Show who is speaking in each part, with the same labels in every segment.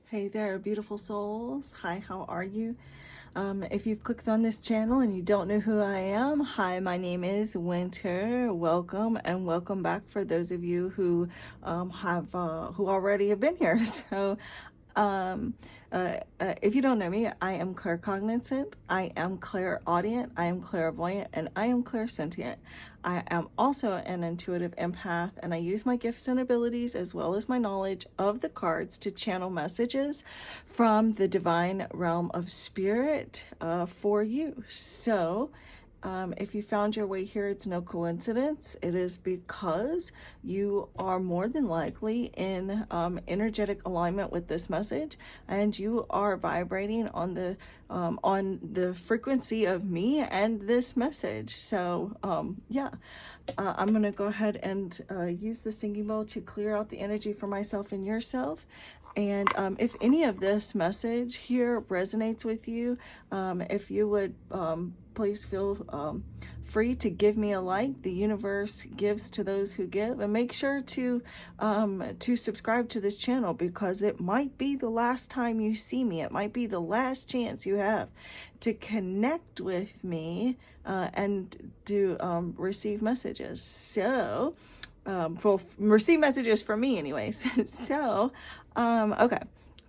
Speaker 1: Hey there, beautiful souls. Hi, how are you? If you've clicked on this channel and you don't know who I am, hi, my name is Winter. Welcome and welcome back for those of you who who already have been here. So um, if you don't know me, I am claircognizant, I am clairaudient, I am clairvoyant, and I am clairsentient. I am also an intuitive empath, and I use my gifts and abilities as well as my knowledge of the cards to channel messages from the divine realm of spirit for you. So, if you found your way here, it's no coincidence. It is because you are more than likely in energetic alignment with this message, and you are vibrating on the frequency of me and this message. So yeah, I'm gonna go ahead and use the singing bowl to clear out the energy for myself and yourself. And if any of this message here resonates with you, if you would please feel free to give me a like. The universe gives to those who give, and make sure to subscribe to this channel, because it might be the last time you see me. It might be the last chance you have to connect with me and to receive messages. So receive messages from me anyways. So okay,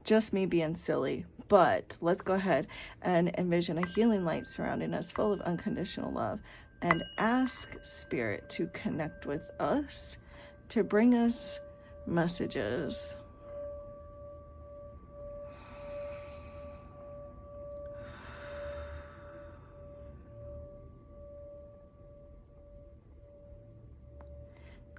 Speaker 1: just me being silly, but let's go ahead and envision a healing light surrounding us full of unconditional love, and ask spirit to connect with us, to bring us messages.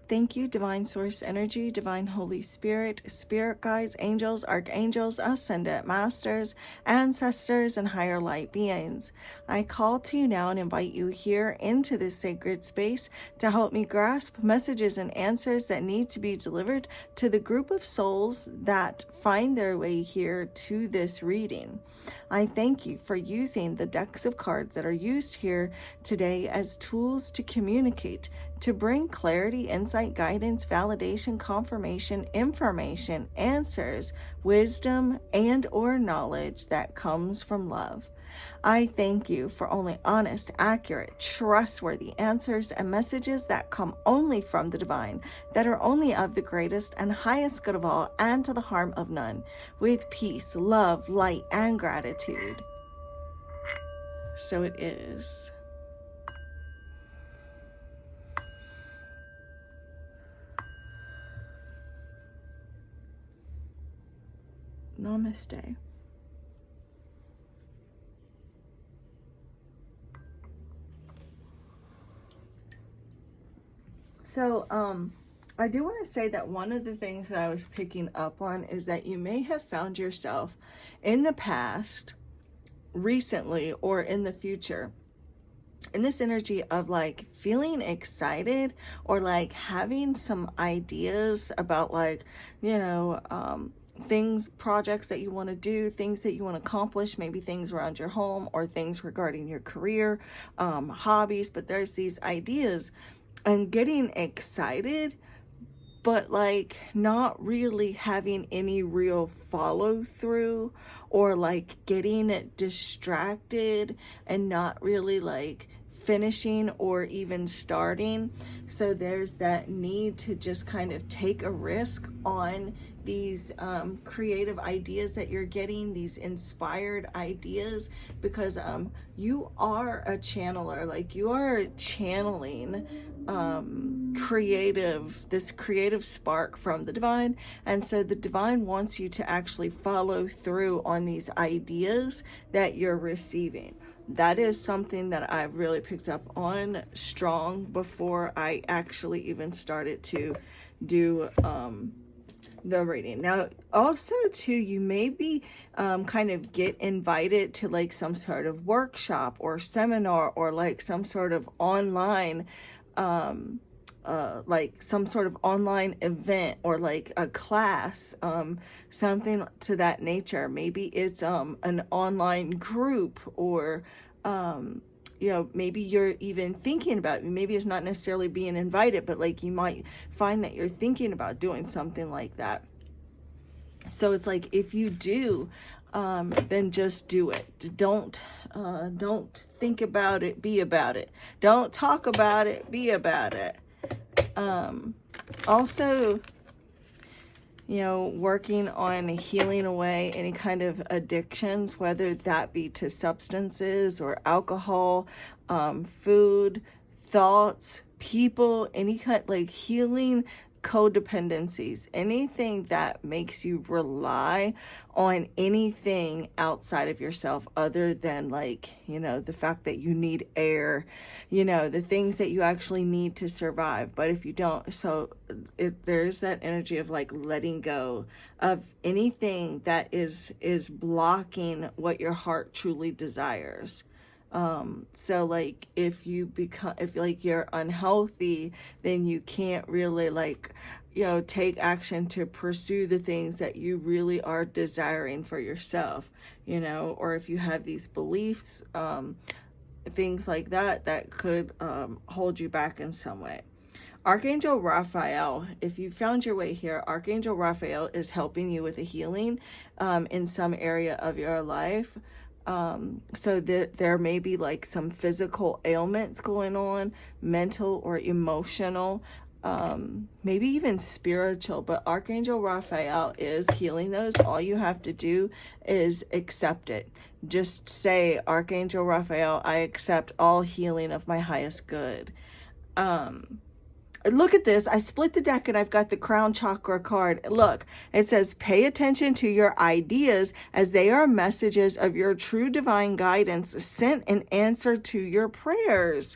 Speaker 1: Thank you, Divine Source Energy, Divine Holy Spirit, Spirit Guides, Angels, Archangels, Ascended Masters, Ancestors, and Higher Light Beings. I call to you now and invite you here into this sacred space to help me grasp messages and answers that need to be delivered to the group of souls that find their way here to this reading. I thank you for using the decks of cards that are used here today as tools to communicate, to bring clarity, insight, guidance, validation, confirmation, information, answers, wisdom, and or knowledge that comes from love. I thank you for only honest, accurate, trustworthy answers and messages that come only from the divine, that are only of the greatest and highest good of all, and to the harm of none, with peace, love, light, and gratitude. So it is. Namaste. So, I do want to say that one of the things that I was picking up on is that you may have found yourself in the past, recently, or in the future, in this energy of like feeling excited, or like having some ideas about like, things, projects that you want to do, things that you want to accomplish, maybe things around your home or things regarding your career, hobbies, but there's these ideas and getting excited, but like not really having any real follow through, or like getting distracted and not really like finishing or even starting. So there's that need to just kind of take a risk on these creative ideas that you're getting, these inspired ideas, because you are a channeler, like you are channeling this creative spark from the divine. And so the divine wants you to actually follow through on these ideas that you're receiving. That is something that I really picked up on strong before I actually even started to do the reading. Now, also too, you maybe kind of get invited to like some sort of workshop or seminar, or like some sort of online like some sort of online event, or like a class, something to that nature. Maybe it's an online group, or maybe you're even thinking about, maybe it's not necessarily being invited, but like you might find that you're thinking about doing something like that. So it's like, if you do, then just do it. Don't think about it, be about it. Don't talk about it, be about it. Also, working on healing away any kind of addictions, whether that be to substances or alcohol, food, thoughts, people, any kind, like healing codependencies, anything that makes you rely on anything outside of yourself other than, like, the fact that you need air, the things that you actually need to survive. But if you don't, so there's that energy of like letting go of anything that is blocking what your heart truly desires. So like if like you're unhealthy, then you can't really like, take action to pursue the things that you really are desiring for yourself, or if you have these beliefs, things like that could hold you back in some way. Archangel Raphael, if you found your way here, Archangel Raphael is helping you with a healing in some area of your life. So there may be like some physical ailments going on, mental or emotional, maybe even spiritual, but Archangel Raphael is healing those. All you have to do is accept it. Just say, Archangel Raphael, I accept all healing of my highest good. Look at this. I split the deck and I've got the crown chakra card. Look, it says, pay attention to your ideas as they are messages of your true divine guidance sent in answer to your prayers.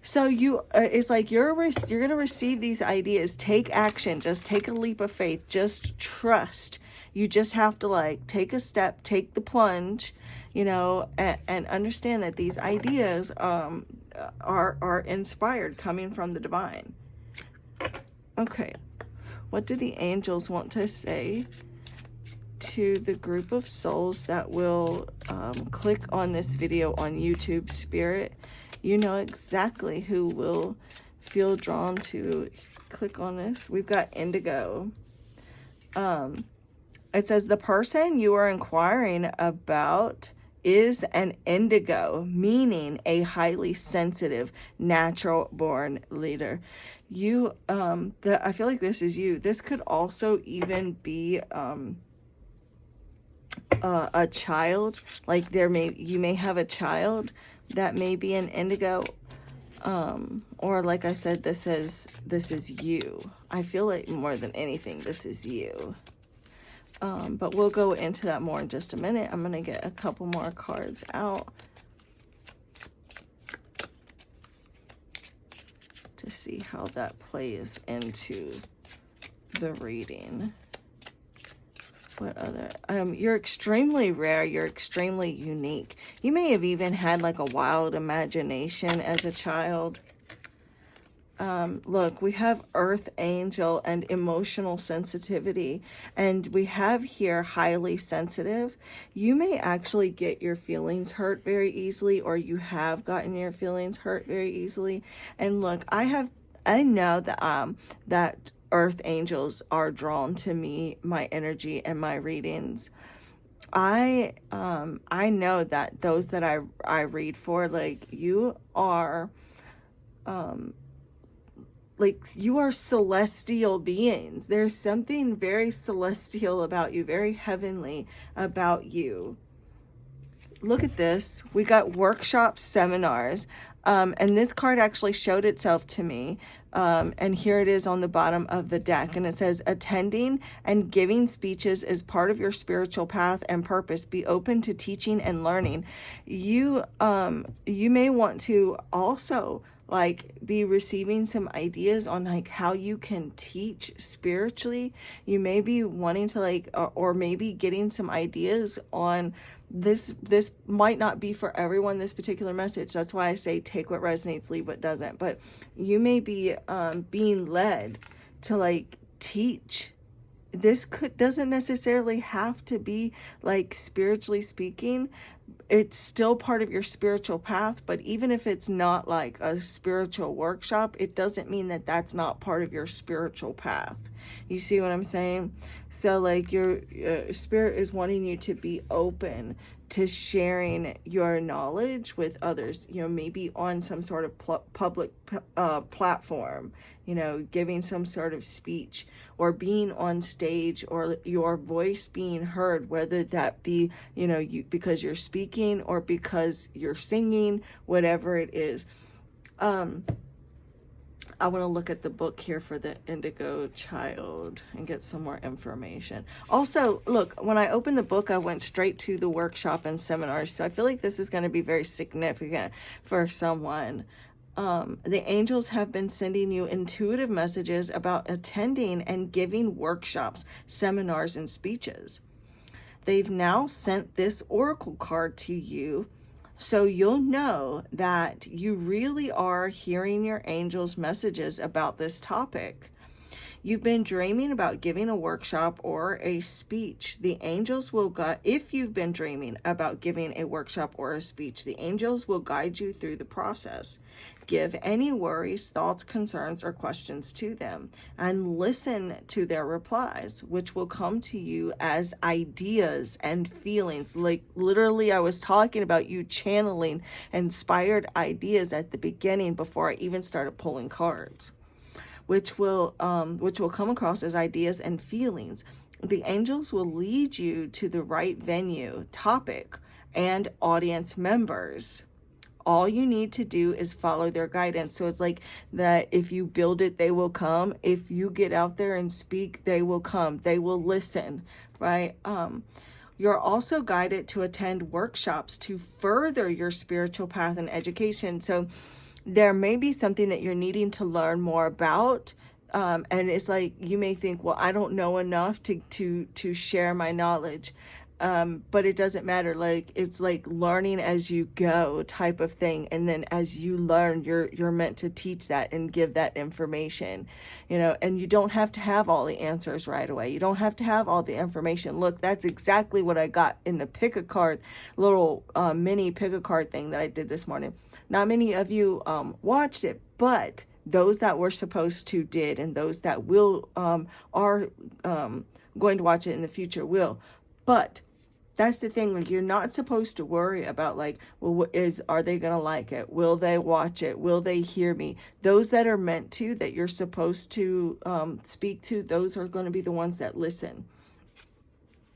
Speaker 1: So it's like you're going to receive these ideas. Take action. Just take a leap of faith. Just trust. You just have to like take a step, take the plunge, and understand that these ideas are inspired, coming from the divine. Okay, what do the angels want to say to the group of souls that will click on this video on YouTube, Spirit? You know exactly who will feel drawn to click on this. We've got Indigo. It says the person you are inquiring about is an indigo, meaning a highly sensitive, natural-born leader. I feel like this is you. This could also even be a child. Like you may have a child that may be an indigo, or like I said, this is you. I feel like more than anything, this is you. But we'll go into that more in just a minute. I'm going to get a couple more cards out to see how that plays into the reading. What other? You're extremely rare. You're extremely unique. You may have even had like a wild imagination as a child. Look, we have Earth Angel and emotional sensitivity, and we have here highly sensitive. You may actually get your feelings hurt very easily, or you have gotten your feelings hurt very easily. And look, I know that that Earth Angels are drawn to me, my energy and my readings. I know that those that I read for, like, you are like, you are celestial beings. There's something very celestial about you, very heavenly about you. Look at this. We got workshops, seminars, and this card actually showed itself to me. And here it is on the bottom of the deck, and it says, attending and giving speeches is part of your spiritual path and purpose. Be open to teaching and learning. You may want to also like be receiving some ideas on like how you can teach spiritually. You may be wanting to like, or maybe getting some ideas on this might not be for everyone, this particular message. That's why I say take what resonates, leave what doesn't. But you may be being led to like teach. This doesn't necessarily have to be like spiritually speaking. It's still part of your spiritual path, but even if it's not like a spiritual workshop, it doesn't mean that that's not part of your spiritual path. You see what I'm saying? So like your spirit is wanting you to be open to sharing your knowledge with others, maybe on some sort of public platform, giving some sort of speech or being on stage, or your voice being heard, whether that be, because you're speaking or because you're singing, whatever it is. I want to look at the book here for the Indigo Child and get some more information. Also, look, when I opened the book, I went straight to the workshop and seminars. So I feel like this is going to be very significant for someone. The angels have been sending you intuitive messages about attending and giving workshops, seminars, and speeches. They've now sent this oracle card to you, so you'll know that you really are hearing your angels' messages about this topic. You've been dreaming about giving a workshop or a speech. The angels will guide, if you've been dreaming about giving a workshop or a speech, the angels will guide you through the process. Give any worries, thoughts, concerns, or questions to them and listen to their replies, which will come to you as ideas and feelings. Like literally, I was talking about you channeling inspired ideas at the beginning before I even started pulling cards, which will come across as ideas and feelings. The angels will lead you to the right venue, topic, and audience members. All you need to do is follow their guidance. So it's like that if you build it, they will come. If you get out there and speak, they will come. They will listen, right? You're also guided to attend workshops to further your spiritual path and education. So there may be something that you're needing to learn more about. And it's like, you may think, well, I don't know enough to share my knowledge. But it doesn't matter. Like, it's like learning as you go type of thing. And then as you learn, you're meant to teach that and give that information, and you don't have to have all the answers right away. You don't have to have all the information. Look, that's exactly what I got in the pick a card, little mini pick a card thing that I did this morning. Not many of you watched it, but those that were supposed to did, and those that will are going to watch it in the future will. But that's the thing, like, you're not supposed to worry about, like, well, are they going to like it? Will they watch it? Will they hear me? Those that are meant to, that you're supposed to speak to, those are going to be the ones that listen.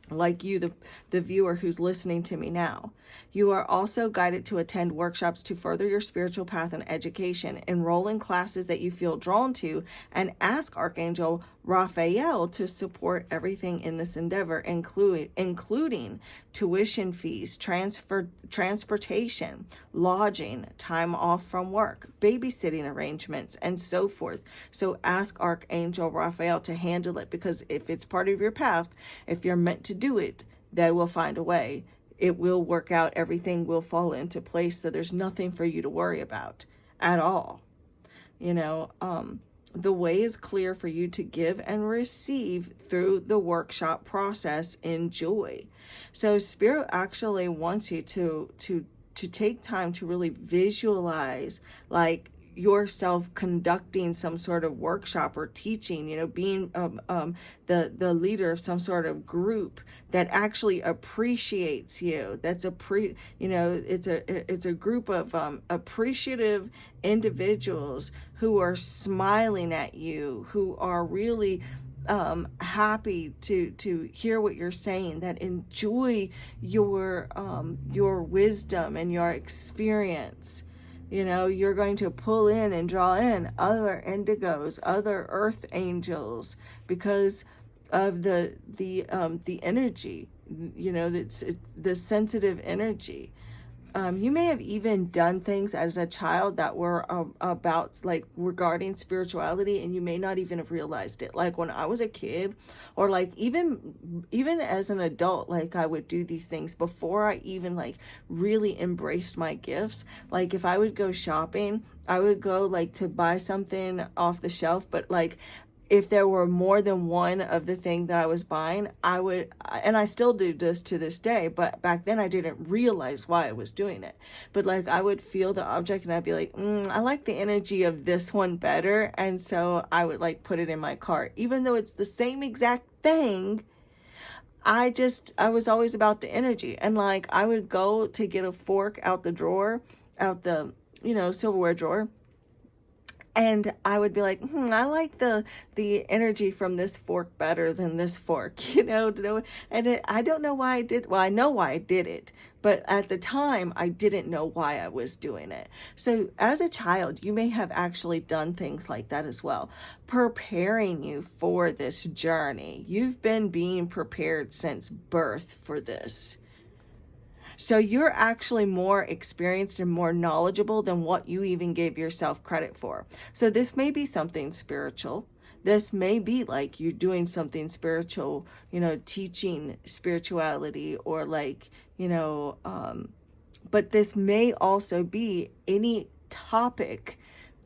Speaker 1: Like you, the viewer who's listening to me now. You are also guided to attend workshops to further your spiritual path and education. Enroll in classes that you feel drawn to, and ask Archangel Raphael to support everything in this endeavor, including tuition fees, transportation, lodging, time off from work, babysitting arrangements, and so forth. So ask Archangel Raphael to handle it, because if it's part of your path, if you're meant to do it, they will find a way. It will work out. Everything will fall into place. So there's nothing for you to worry about at all. The way is clear for you to give and receive through the workshop process in joy. So Spirit actually wants you to take time to really visualize, like, yourself conducting some sort of workshop or teaching, being the leader of some sort of group that actually appreciates you. That's it's a group of appreciative individuals who are smiling at you, who are really happy to hear what you're saying, that enjoy your wisdom and your experience. You're going to pull in and draw in other indigos, other earth angels, because of the energy, it's the sensitive energy. You may have even done things as a child that were about, like, regarding spirituality, and you may not even have realized it. Like when I was a kid, or like even as an adult, like I would do these things before I even like really embraced my gifts. Like if I would go shopping, I would go like to buy something off the shelf, but like if there were more than one of the thing that I was buying, I would, and I still do this to this day, but back then I didn't realize why I was doing it. But like I would feel the object and I'd be like, I like the energy of this one better. And so I would like put it in my cart, even though it's the same exact thing. I was always about the energy. And like I would go to get a fork out the drawer, out the, silverware drawer. And I would be like, I like the energy from this fork better than this fork, And I don't know why I did. Well, I know why I did it, but at the time, I didn't know why I was doing it. So as a child, you may have actually done things like that as well, preparing you for this journey. You've been being prepared since birth for this. So you're actually more experienced and more knowledgeable than what you even gave yourself credit for. So this may be something spiritual. This may be like you're doing something spiritual, teaching spirituality or like, but this may also be any topic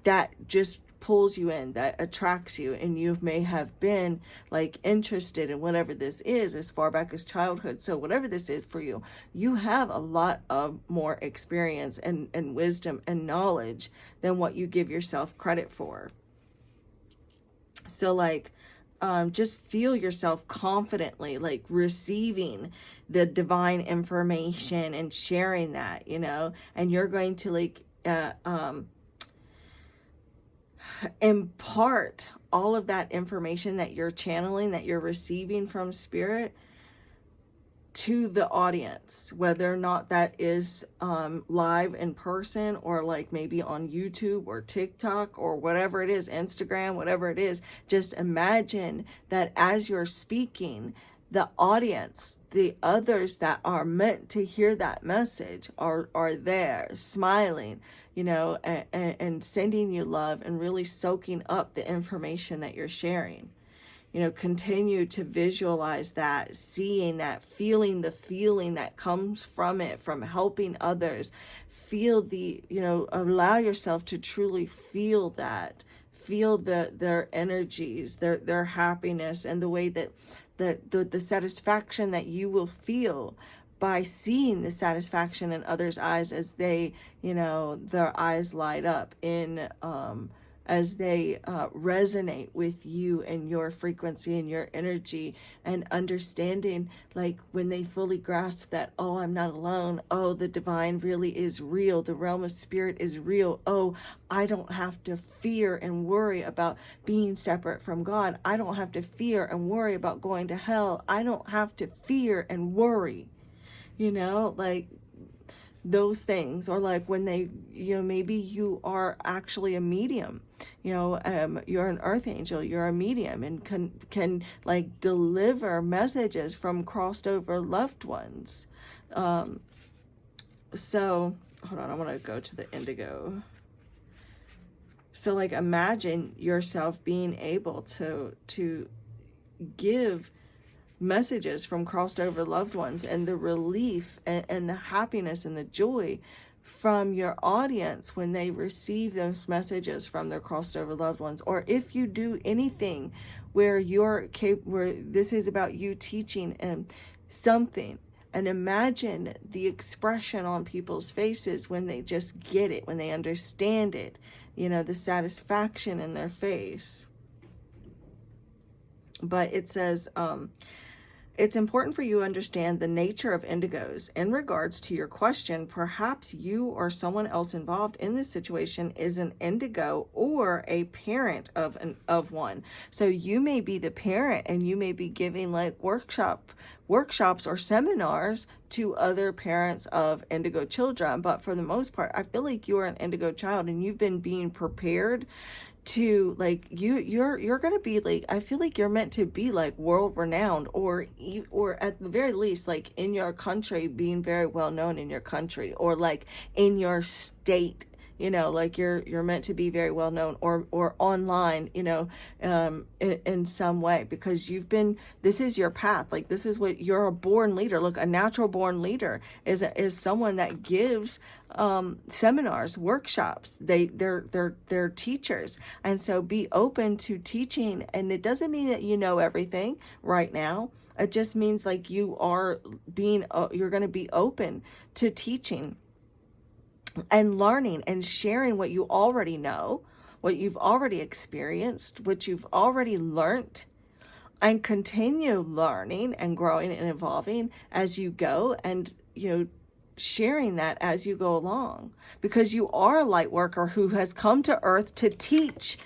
Speaker 1: that just pulls you in, that attracts you, and you may have been like interested in whatever this is as far back as childhood. So whatever this is for you, you have a lot of more experience and wisdom and knowledge than what you give yourself credit for. So like just feel yourself confidently like receiving the divine information and sharing that, and you're going to like impart all of that information that you're channeling, that you're receiving from spirit, to the audience, whether or not that is live in person or like maybe on YouTube or TikTok or whatever it is, Instagram, whatever it is. Just imagine that as you're speaking, the audience, the others that are meant to hear that message are there smiling, and sending you love and really soaking up the information that you're sharing. Continue to visualize that, seeing that, feeling the feeling that comes from it, from helping others. Feel allow yourself to truly feel that. Feel their energies, their happiness, and the way that the satisfaction that you will feel by seeing the satisfaction in others' eyes as they, their eyes light up in, as they resonate with you and your frequency and your energy, and understanding like when they fully grasp that, oh, I'm not alone. Oh, the divine really is real. The realm of spirit is real. Oh, I don't have to fear and worry about being separate from God. I don't have to fear and worry about going to hell. I don't have to fear and worry, like those things. Or like when they, maybe you are actually a medium, you're an earth angel, you're a medium, and can like deliver messages from crossed over loved ones. So hold on, I want to go to the indigo. So like imagine yourself being able to give messages from crossed over loved ones, and the relief and the happiness and the joy from your audience when they receive those messages from their crossed over loved ones. Or if you do anything where where this is about you teaching something, and imagine the expression on people's faces when they just get it, when they understand it, the satisfaction in their face. But it says, it's important for you to understand the nature of indigos. In regards to your question, perhaps you or someone else involved in this situation is an indigo or a parent of one. So you may be the parent, and you may be giving like workshops or seminars to other parents of indigo children. But for the most part, I feel like you are an indigo child, and you've been being prepared to like you're gonna be like, I feel like you're meant to be like world renowned, or at the very least like in your country, being very well known in your country, or like in your state, you know, like you're meant to be very well known, or online, you know, in some way, because this is your path. Like, this is what you're a born leader. Look, a natural born leader is someone that gives seminars, workshops. They're teachers. And so be open to teaching. And it doesn't mean that you know everything right now. It just means like you're going to be open to teaching and learning and sharing what you already know, what you've already experienced, what you've already learned, and continue learning and growing and evolving as you go, and, you know, sharing that as you go along, because you are a light worker who has come to earth to teach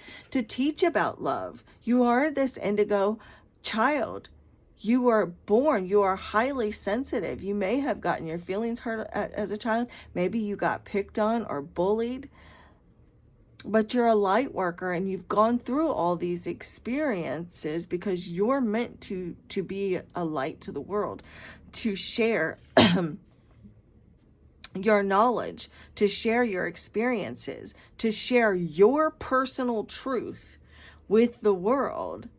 Speaker 1: about love. You are this indigo child. You were born, you are highly sensitive. You may have gotten your feelings hurt as a child. Maybe you got picked on or bullied. But you're a light worker, and you've gone through all these experiences because you're meant to be a light to the world, to share your knowledge, to share your experiences, to share your personal truth with the world,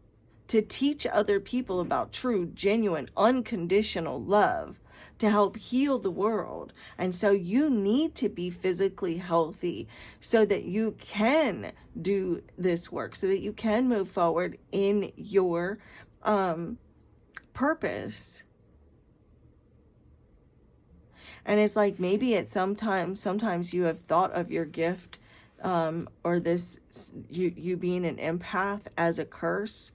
Speaker 1: to teach other people about true, genuine, unconditional love, to help heal the world. And so you need to be physically healthy so that you can do this work, so that you can move forward in your purpose. And it's like, maybe it's sometimes you have thought of your gift, or this, you being an empath, as a curse.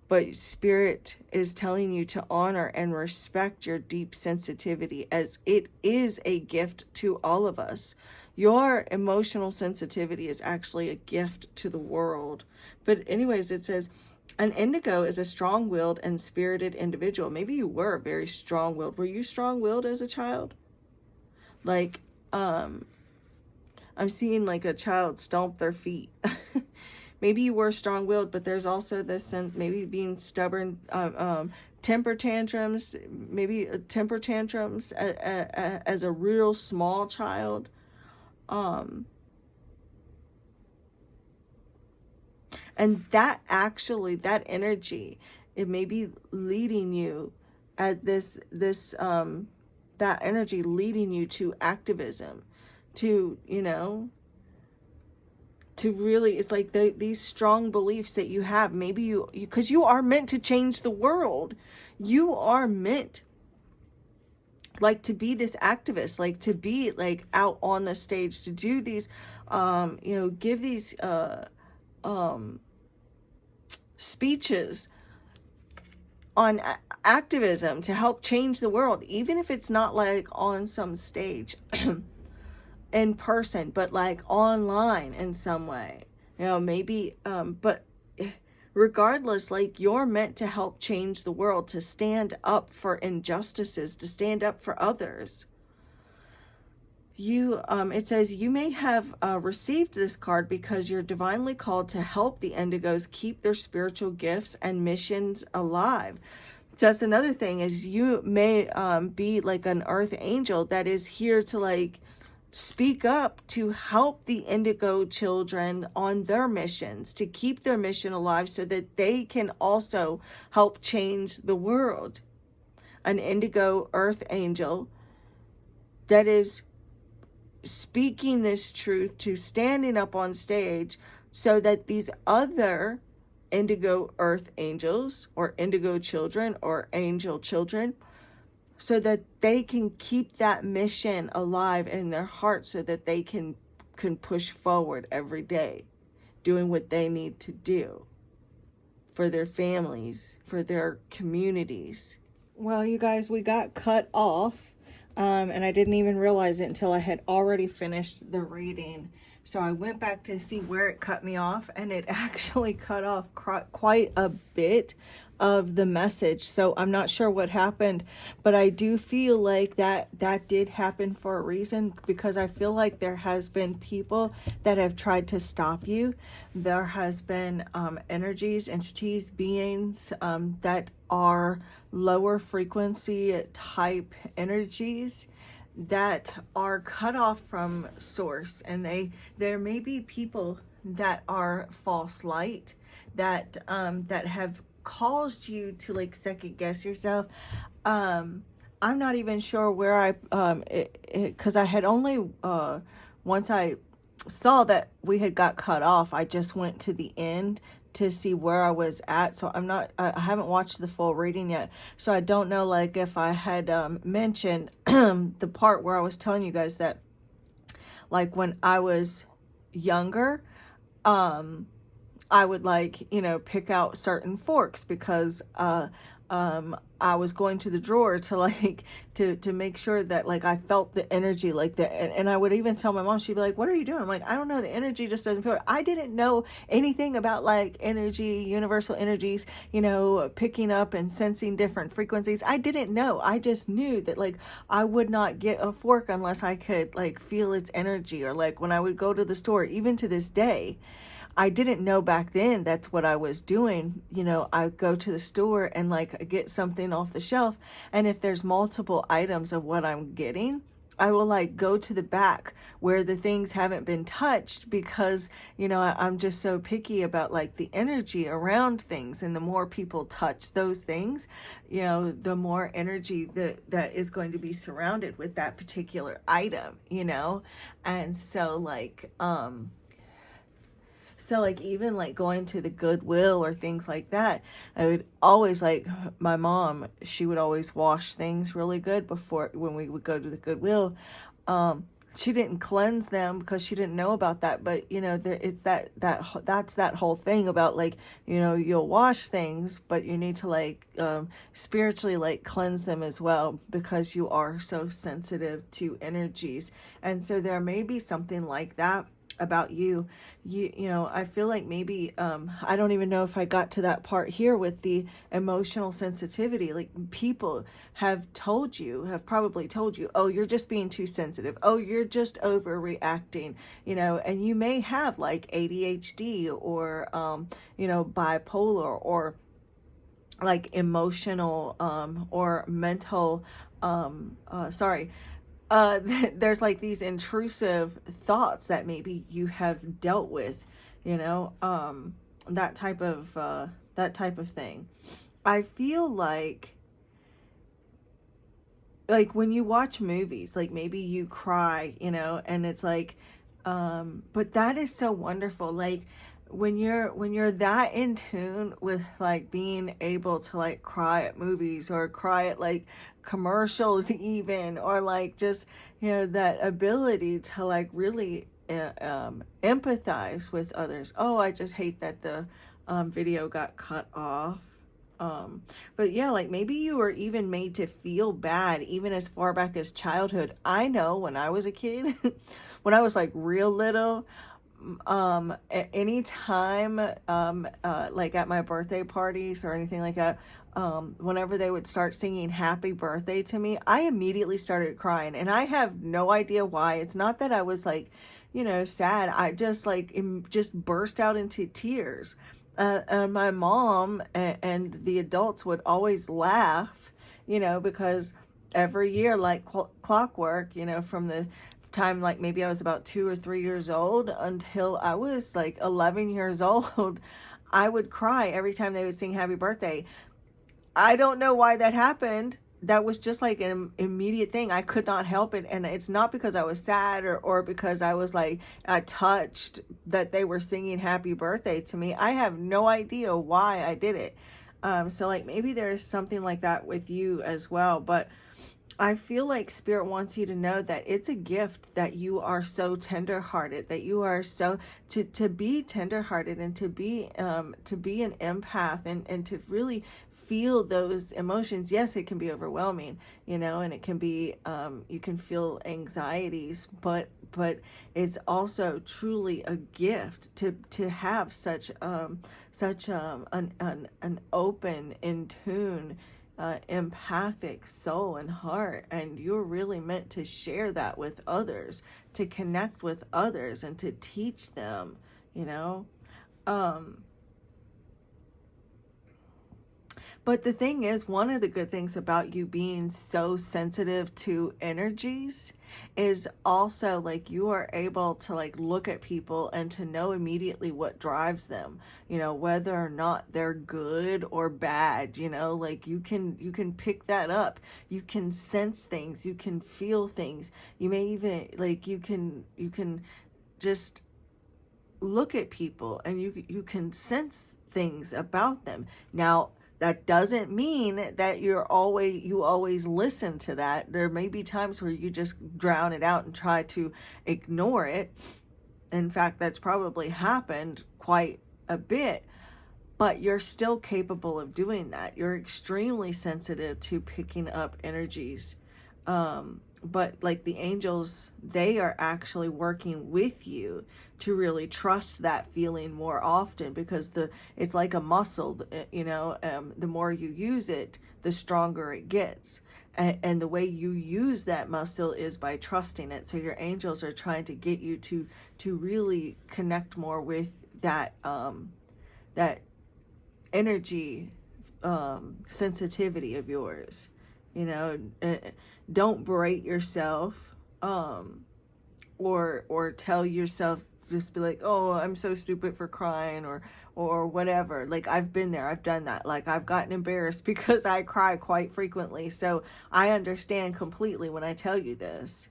Speaker 1: But Spirit is telling you to honor and respect your deep sensitivity, as it is a gift to all of us. Your emotional sensitivity is actually a gift to the world. But anyways, it says, an indigo is a strong-willed and spirited individual. Maybe you were very strong-willed. Were you strong-willed as a child? Like, I'm seeing like a child stomp their feet. Maybe you were strong-willed, but there's also this sense, maybe being stubborn, temper tantrums, maybe temper tantrums as a real small child. And that energy, it may be leading you at that energy leading you to activism, to, you know, to really, it's like these strong beliefs that you have. Maybe because you are meant to change the world. You are meant, like, to be this activist, like to be like out on the stage, to do these, you know, give these speeches on activism to help change the world, even if it's not like on some stage in person, but like online in some way, you know, maybe, but regardless, like, you're meant to help change the world, to stand up for injustices, to stand up for others. It says you may have received this card because you're divinely called to help the indigos keep their spiritual gifts and missions alive. So that's another thing, is you may be like an earth angel that is here to like speak up to help the indigo children on their missions, to keep their mission alive so that they can also help change the world. An indigo earth angel that is speaking this truth, to standing up on stage so that these other indigo earth angels or indigo children or angel children, so that they can keep that mission alive in their heart, so that they can push forward every day, doing what they need to do for their families, for their communities. Well, you guys, we got cut off, and I didn't even realize it until I had already finished the reading. So I went back to see where it cut me off, and it actually cut off quite a bit of the message. So I'm not sure what happened, but I do feel like that did happen for a reason, because I feel like there has been people that have tried to stop you. There has been energies, entities, beings that are lower frequency type energies that are cut off from source, and there may be people that are false light that that have caused you to like second guess yourself. I'm not even sure where I because I had only once I saw that we had got cut off, I just went to the end to see where I was at. So I haven't watched the full reading yet. So I don't know like if I had mentioned the part where I was telling you guys that like when I was younger, I would like, you know, pick out certain forks because I was going to the drawer to like to make sure that like I felt the energy like that, and I would even tell my mom. She'd be like, "What are you doing?" I'm like, "I don't know, the energy just doesn't feel it." I didn't know anything about like energy, universal energies, you know, picking up and sensing different frequencies. I didn't know. I just knew that like I would not get a fork unless I could like feel its energy, or like when I would go to the store, even to this day, I didn't know back then that's what I was doing. You know, I go to the store and like get something off the shelf, and if there's multiple items of what I'm getting, I will like go to the back where the things haven't been touched, because, you know, I'm just so picky about like the energy around things. And the more people touch those things, you know, the more energy that is going to be surrounded with that particular item, you know? And so like even like going to the Goodwill or things like that, I would always like, my mom, she would always wash things really good before, when we would go to the Goodwill. She didn't cleanse them because she didn't know about that, but you know, it's that's that whole thing about like, you know, you'll wash things, but you need to like spiritually like cleanse them as well, because you are so sensitive to energies. And so there may be something like that about you. You know, I feel like maybe I don't even know if I got to that part here with the emotional sensitivity. Like people have probably told you, oh, you're just being too sensitive, oh, you're just overreacting, you know. And you may have like ADHD or you know, bipolar, or like emotional or mental there's like these intrusive thoughts that maybe you have dealt with, you know, that type of thing. I feel like when you watch movies, like maybe you cry, you know, and it's like, but that is so wonderful. Like when you're that in tune with like being able to like cry at movies, or cry at like commercials even, or like just, you know, that ability to like really empathize with others. Oh, I just hate that the video got cut off. But yeah, like maybe you were even made to feel bad even as far back as childhood. I know when I was a kid, when I was like real little, anytime like at my birthday parties or anything like that, whenever they would start singing happy birthday to me, I immediately started crying, and I have no idea why. It's not that I was like, you know, sad. I just like just burst out into tears. And my mom and the adults would always laugh, you know, because every year, like clockwork, you know, from the time like maybe I was about 2 or 3 years old until I was like 11 years old, I would cry every time they would sing happy birthday. I don't know why that happened. That was just like an immediate thing. I could not help it. And it's not because I was sad, or because I was like touched that they were singing happy birthday to me. I have no idea why I did it. So like maybe there's something like that with you as well. But I feel like Spirit wants you to know that it's a gift that you are so tenderhearted, that you are so to be tenderhearted, and to be an empath, and to really feel those emotions. Yes, it can be overwhelming, you know, and it can be you can feel anxieties, but it's also truly a gift to have such an open, in tune, empathic soul and heart. And you're really meant to share that with others, to connect with others, and to teach them, you know. But the thing is, one of the good things about you being so sensitive to energies is also like you are able to like look at people and to know immediately what drives them, you know, whether or not they're good or bad, you know, like you can pick that up. You can sense things, you can feel things. You may even like you can just look at people and you can sense things about them. Now, that doesn't mean that you always listen to that. There may be times where you just drown it out and try to ignore it. In fact, that's probably happened quite a bit, but you're still capable of doing that. You're extremely sensitive to picking up energies. But like the angels, they are actually working with you to really trust that feeling more often, because it's like a muscle, you know, the more you use it, the stronger it gets. And the way you use that muscle is by trusting it. So your angels are trying to get you to really connect more with that that energy sensitivity of yours. You know, don't berate yourself, or tell yourself, just be like, oh, I'm so stupid for crying, or whatever. Like, I've been there, I've done that. Like, I've gotten embarrassed because I cry quite frequently. So I understand completely when I tell you this.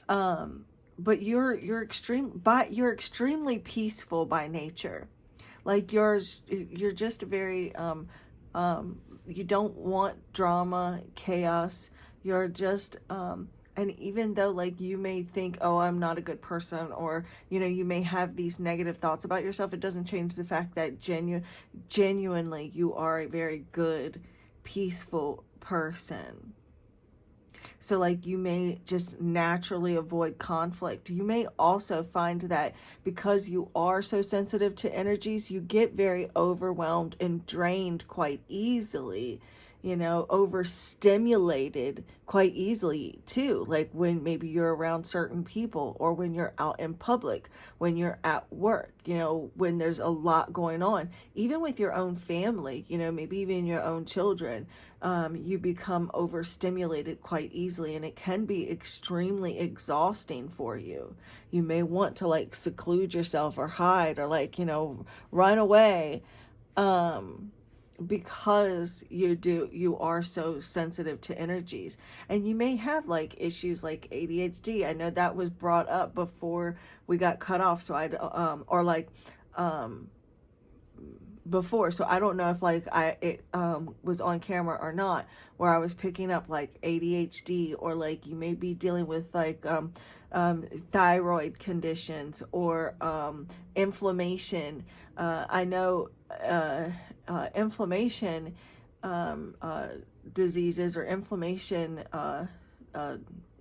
Speaker 1: But you're extremely peaceful by nature. Like you're just very you don't want drama, chaos. You're just and even though like you may think, oh, I'm not a good person, or you know, you may have these negative thoughts about yourself, it doesn't change the fact that genuinely you are a very good, peaceful person. So like you may just naturally avoid conflict. You may also find that because you are so sensitive to energies, you get very overwhelmed and drained quite easily, you know, overstimulated quite easily too. Like when maybe you're around certain people, or when you're out in public, when you're at work, you know, when there's a lot going on, even with your own family, you know, maybe even your own children, you become overstimulated quite easily, and it can be extremely exhausting for you. You may want to like seclude yourself or hide, or like, you know, run away. Because you are so sensitive to energies, and you may have like issues like ADHD. I know that was brought up before we got cut off, so or like before, so I don't know if like it was on camera or not, where I was picking up like ADHD, or like you may be dealing with like thyroid conditions, or inflammation. I know inflammation diseases, or inflammation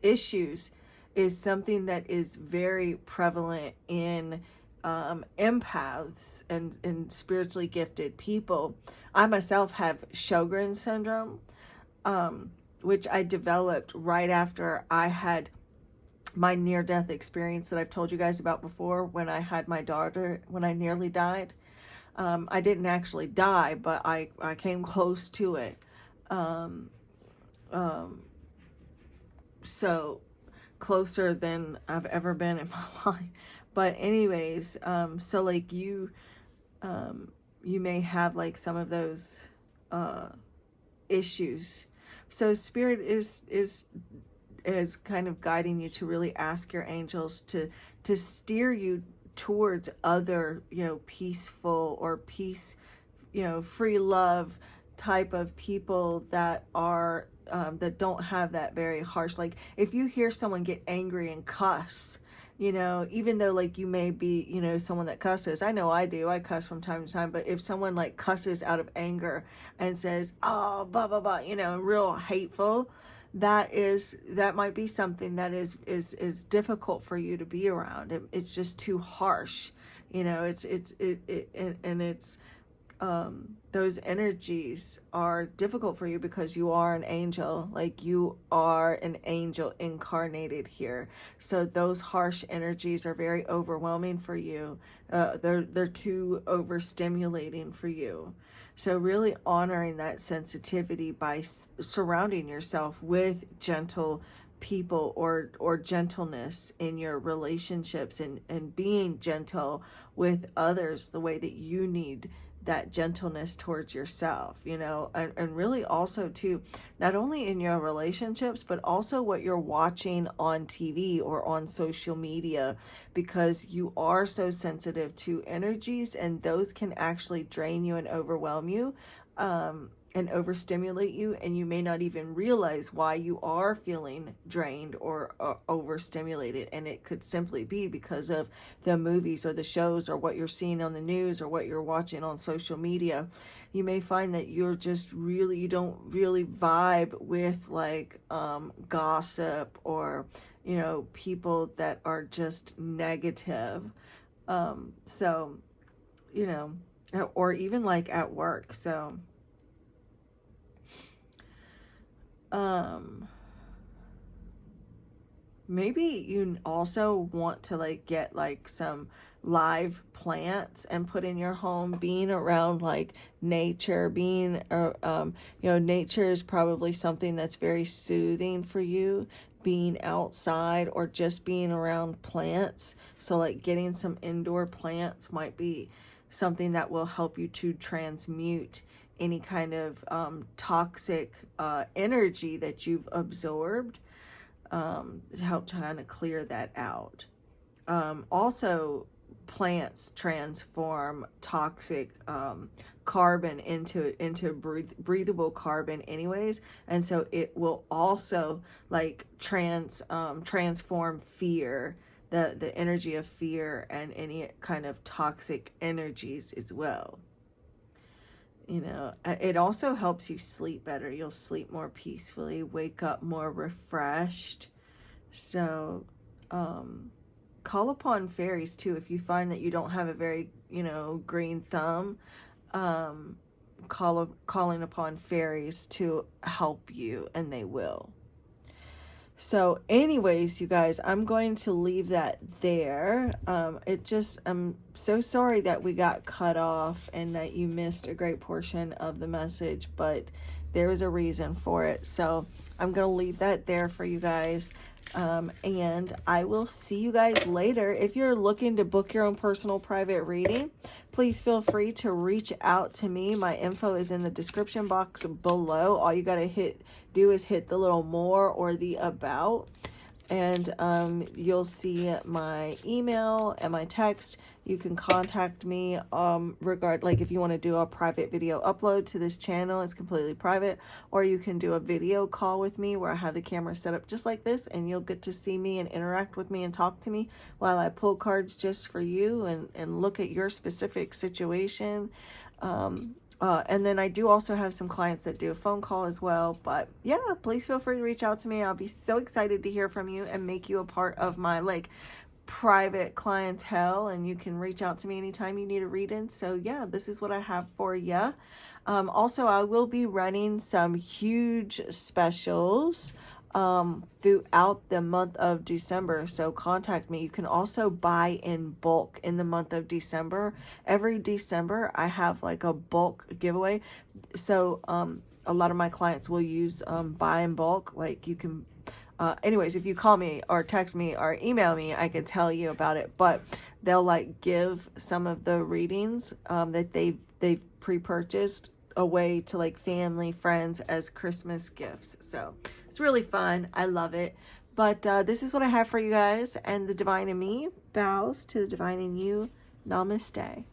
Speaker 1: issues is something that is very prevalent in empaths and spiritually gifted people. I myself have Sjogren's syndrome, which I developed right after I had my near-death experience that I've told you guys about before, when I had my daughter, when I nearly died. I didn't actually die, but I came close to it. So closer than I've ever been in my life. But anyways, so like you may have like some of those issues. So spirit is kind of guiding you to really ask your angels to steer you towards other, you know, peaceful or free love type of people that are that don't have that very harsh. Like if you hear someone get angry and cuss, you know, even though like you may be, you know, someone that cusses, I know I do, I cuss from time to time, but if someone like cusses out of anger and says, oh, blah, blah, blah, you know, real hateful, that might be something that is difficult for you to be around. It's just too harsh, you know. It's those energies are difficult for you because you are an angel. Like, you are an angel incarnated here. So those harsh energies are very overwhelming for you. They're too overstimulating for you. So really honoring that sensitivity by surrounding yourself with gentle people, or gentleness in your relationships, and being gentle with others the way that you need that gentleness towards yourself, you know, and really also too, not only in your relationships, but also what you're watching on TV or on social media, because you are so sensitive to energies, and those can actually drain you and overwhelm you, and overstimulate you, and you may not even realize why you are feeling drained or overstimulated. And it could simply be because of the movies or the shows, or what you're seeing on the news, or what you're watching on social media. You may find that you don't really vibe with like gossip, or, you know, people that are just negative. So, you know, or even like at work. So maybe you also want to like get like some live plants and put in your home. Being around like nature, being you know, nature is probably something that's very soothing for you, being outside or just being around plants. So like getting some indoor plants might be something that will help you to transmute any kind of toxic energy that you've absorbed, to help kind of clear that out. Also, plants transform toxic carbon into breathable carbon anyways, and so it will also like transform fear, the energy of fear, and any kind of toxic energies as well. You know, it also helps you sleep better. You'll sleep more peacefully, wake up more refreshed. So, call upon fairies too. If you find that you don't have a very, you know, green thumb, calling upon fairies to help you, and they will. So anyways, you guys, I'm going to leave that there. I'm so sorry that we got cut off and that you missed a great portion of the message, but there was a reason for it. So I'm going to leave that there for you guys. And I will see you guys later. If you're looking to book your own personal private reading, please feel free to reach out to me. My info is in the description box below. All you got to do is hit the little more or the about, and you'll see my email and my text. You can contact me like if you want to do a private video upload to this channel. It's completely private, or you can do a video call with me where I have the camera set up just like this, and you'll get to see me and interact with me and talk to me while I pull cards just for you and look at your specific situation. And then I do also have some clients that do a phone call as well. But yeah, please feel free to reach out to me. I'll be so excited to hear from you and make you a part of my like private clientele, and you can reach out to me anytime you need a reading. So yeah, this is what I have for you. Also, I will be running some huge specials throughout the month of December, so contact me. You can also buy in bulk in the month of December. Every December I have like a bulk giveaway, so a lot of my clients will use buy in bulk. Like you can anyways, if you call me or text me or email me, I can tell you about it. But they'll like give some of the readings that they've pre-purchased away to like family, friends as Christmas gifts. So it's really fun. I love it. But this is what I have for you guys, and the divine in me bows to the divine in you. Namaste.